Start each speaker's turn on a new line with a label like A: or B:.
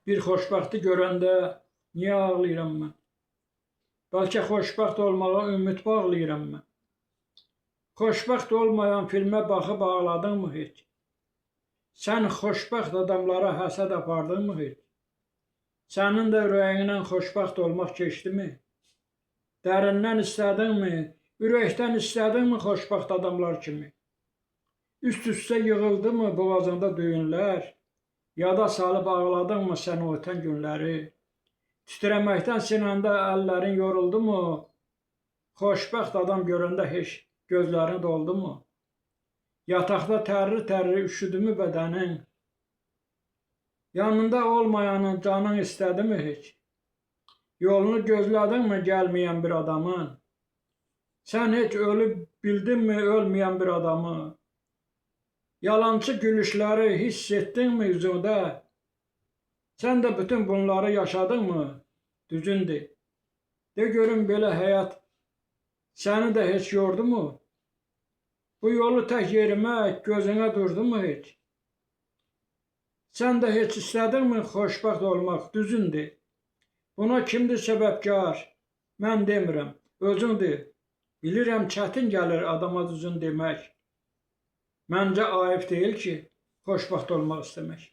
A: Bir xoşbəxti görəndə niyə ağlayıram mən? Bəlkə xoşbəxt olmağa ümid bağlayıram mən. Xoşbəxt olmayan filmə baxıb ağladınmı heç? Sən xoşbəxt adamlara həsəd apardınmı heç? Sənin də ürəyindən xoşbəxt olmaq keçdimi? Dərindən istədinmi? Ürəkdən istədinmi xoşbəxt adamlar kimi? Üst-üstə yığıldımı boğazında düyünlər? Yada salıb ağladınmı sən o ötən günləri? Titrəməkdən sinəndə əllərin yoruldumu? Xoşbəxt adam görəndə heç gözlərin doldumu? Yataqda tərli-tərli üşüdümü bədənin? Yanında olmayanın canın istədimi heç? Yolunu gözlədinmi gəlməyən bir adamın? Sən heç ölüb bildinmi ölməyən bir adamı? Yalançı gülüşləri hiss etdinmi üzündə? Sən də bütün bunları yaşadınmı? Düzündür. De görüm belə həyat səni də heç yordumu? Bu yolu tək yerimək gözünə durdumu heç? Sən də heç istədinmi xoşbəxt olmaq? Düzündür. Buna kimdir səbəbkar? Mən demirəm, özündür. Bilirəm çətin gəlir adama düzün demək. Məncə ayıb deyil ki, xoşbəxt olmaq istəmək.